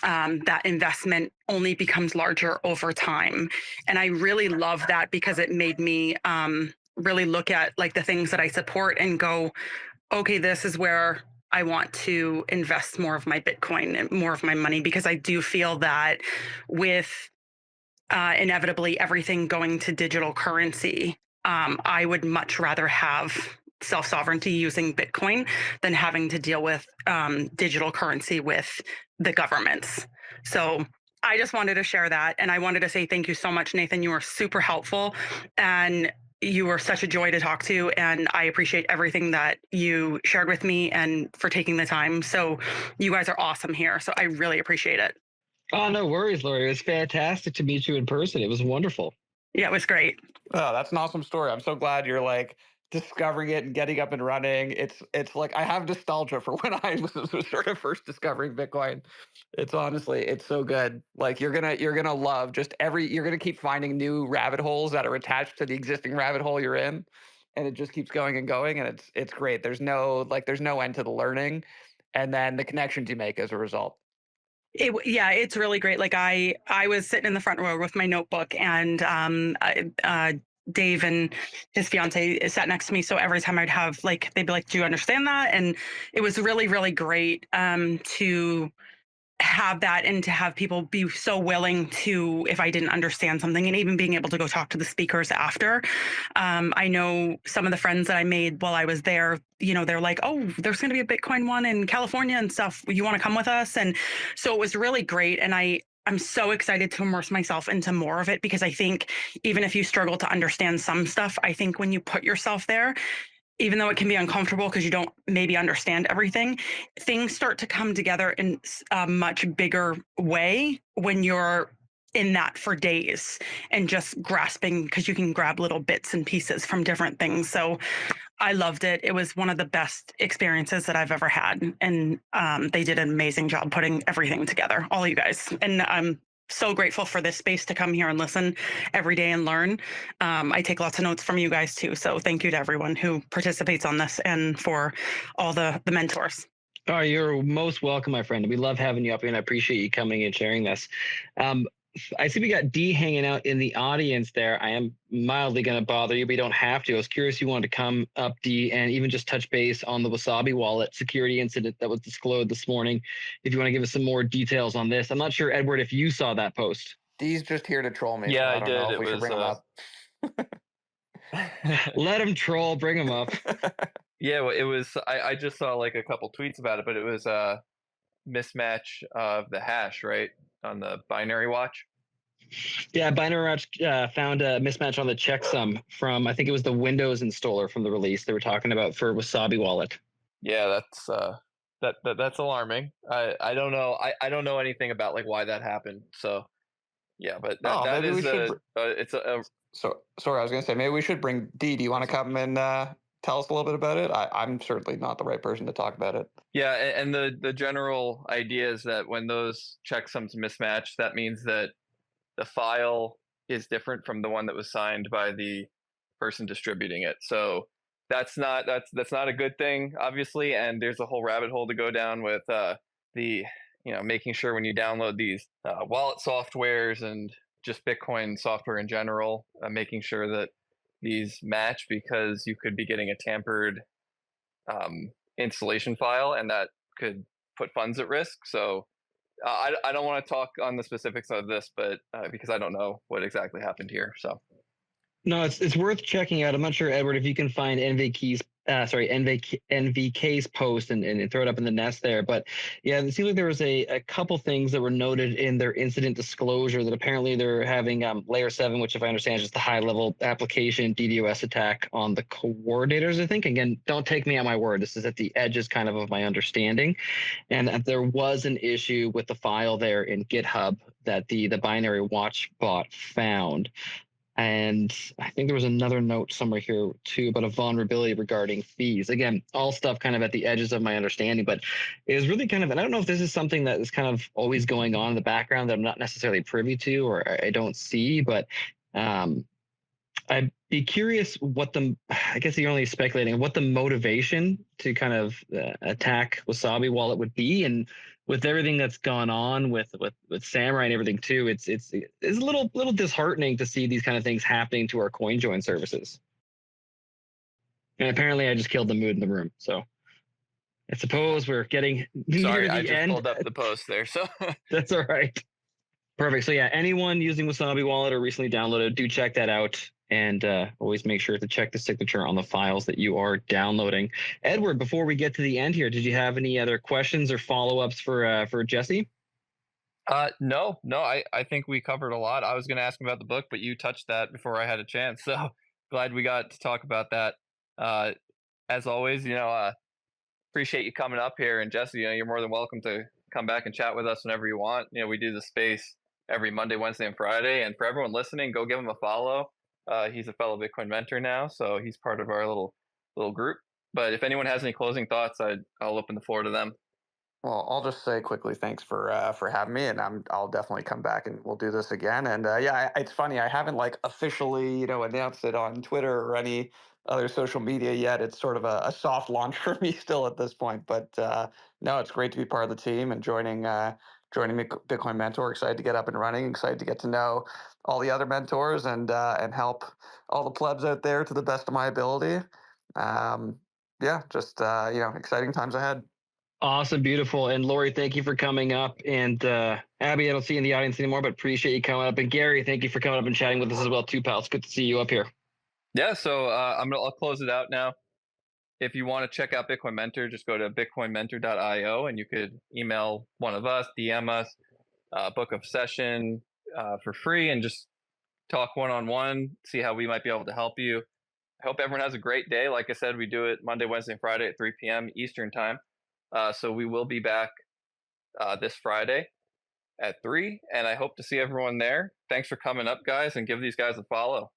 that investment only becomes larger over time. And I really love that, because it made me really look at like the things that I support and go, okay, this is where I want to invest more of my Bitcoin and more of my money, because I do feel that with inevitably everything going to digital currency, I would much rather have self-sovereignty using Bitcoin than having to deal with digital currency with the governments. So I just wanted to share that. And I wanted to say thank you so much, Nathan. You were super helpful and you were such a joy to talk to. And I appreciate everything that you shared with me and for taking the time. So you guys are awesome here. So I really appreciate it.
Oh, no worries, Lori. It was fantastic to meet you in person. It was wonderful.
Yeah, it was great.
Oh, that's an awesome story. I'm so glad you're like discovering it and getting up and running. It's like I have nostalgia for when I was sort of first discovering Bitcoin. It's honestly, it's so good. Like you're gonna love just you're gonna keep finding new rabbit holes that are attached to the existing rabbit hole you're in. And it just keeps going and going. And it's great. There's no end to the learning. And then the connections you make as a result.
Yeah, it's really great. Like I was sitting in the front row with my notebook, and Dave and his fiance sat next to me. So every time I'd have like, they'd be like, "Do you understand that?" And it was really, really great to have that, and to have people be so willing to, if I didn't understand something, and even being able to go talk to the speakers after. I know some of the friends that I made while I was there, they're like, "Oh, there's going to be a Bitcoin one in California and stuff. You want to come with us?" And so it was really great. And I'm so excited to immerse myself into more of it, because I think even if you struggle to understand some stuff, I think when you put yourself there, even though it can be uncomfortable because you don't maybe understand everything, things start to come together in a much bigger way when you're in that for days and just grasping, because you can grab little bits and pieces from different things. So I loved it. It was one of the best experiences that I've ever had. And they did an amazing job putting everything together, all you guys. And I'm so grateful for this space to come here and listen every day and learn. I take lots of notes from you guys too. So thank you to everyone who participates on this and for all the mentors.
Oh, you're most welcome, my friend. We love having you up here, and I appreciate you coming and sharing this. I see we got D hanging out in the audience there. I am mildly going to bother you, but you don't have to. I was curious if you wanted to come up, D, and even just touch base on the Wasabi wallet security incident that was disclosed this morning. If you want to give us some more details on this. I'm not sure, Edward, if you saw that post.
D's just here to troll me,
Yeah,
so I
I
don't know
did.
if
It
we should
was
bring him up.
Let him troll. Bring him up.
yeah, well, it was. I just saw like a couple tweets about it, but it was a mismatch of the hash, right, on the binary watch.
Yeah, Binary Watch found a mismatch on the checksum from, I think it was the Windows installer from the release they were talking about for Wasabi wallet.
Yeah, that's alarming. I don't know. I don't know anything about like why that happened. So yeah, but that
Oh,
that
maybe we
is
should.
it's a
So sorry, I was going to say maybe we should bring D. Do you want to come and tell us a little bit about it? I'm certainly not the right person to talk about it.
yeah, and the general idea is that when those checksums mismatch, that means that the file is different from the one that was signed by the person distributing it. So that's not a good thing, obviously. And there's a whole rabbit hole to go down with the making sure when you download these wallet softwares and just Bitcoin software in general, making sure that these match, because you could be getting a tampered installation file, and that could put funds at risk. So I don't want to talk on the specifics of this, but because I don't know what exactly happened here. So
No, it's worth checking out. I'm not sure, Edward, if you can find NVK's post and throw it up in the nest there. But yeah, it seems like there was a couple things that were noted in their incident disclosure that apparently they're having layer 7, which if I understand is just the high level application DDoS attack on the coordinators, I think. Again, don't take me on my word. This is at the edges kind of my understanding. And there was an issue with the file there in GitHub that the binary watch bot found. And I think there was another note somewhere here too about a vulnerability regarding fees. Again, all stuff kind of at the edges of my understanding, but it was really kind of, and I don't know if this is something that is kind of always going on in the background that I'm not necessarily privy to or I don't see, but I'd be curious what I guess you're only speculating, what the motivation to kind of attack Wasabi wallet would be. And with everything that's gone on with Samurai and everything too, it's a little disheartening to see these kind of things happening to our CoinJoin services. And apparently I just killed the mood in the room. So I suppose we're getting near
sorry,
the
I just
end.
pulled up the post there. So
That's all right. Perfect. So yeah, anyone using Wasabi wallet or recently downloaded, do check that out. And always make sure to check the signature on the files that you are downloading. Edward, before we get to the end here, did you have any other questions or follow-ups for Jesse?
no, I think we covered a lot. I was going to ask him about the book, but you touched that before I had a chance. So glad we got to talk about that. As always, appreciate you coming up here. And Jesse, you're more than welcome to come back and chat with us whenever you want. We do the space every Monday, Wednesday, and Friday. And for everyone listening, go give him a follow. He's a fellow Bitcoin mentor now, so he's part of our little group. But if anyone has any closing thoughts, I'll open the floor to them.
Well, I'll just say quickly, thanks for having me, and I'll definitely come back and we'll do this again. And yeah, it's funny, I haven't like officially announced it on Twitter or any other social media yet. It's sort of a soft launch for me still at this point. But no, it's great to be part of the team and joining Bitcoin Mentor. Excited to get up and running. Excited to get to know all the other mentors and help all the plebs out there to the best of my ability. Yeah, just exciting times ahead.
Awesome, beautiful. And Lori, thank you for coming up. And Abby, I don't see you in the audience anymore, but appreciate you coming up. And Gary, thank you for coming up and chatting with us as well too, pal. It's good to see you up here.
Yeah, so I'll close it out now. If you want to check out Bitcoin Mentor, just go to bitcoinmentor.io and you could email one of us, DM us, book a session for free, and just talk one-on-one, see how we might be able to help you. I hope everyone has a great day. Like I said, we do it Monday, Wednesday, and Friday at 3 p.m. Eastern time. So we will be back this Friday. at 3, and I hope to see everyone there. Thanks for coming up, guys, and give these guys a follow.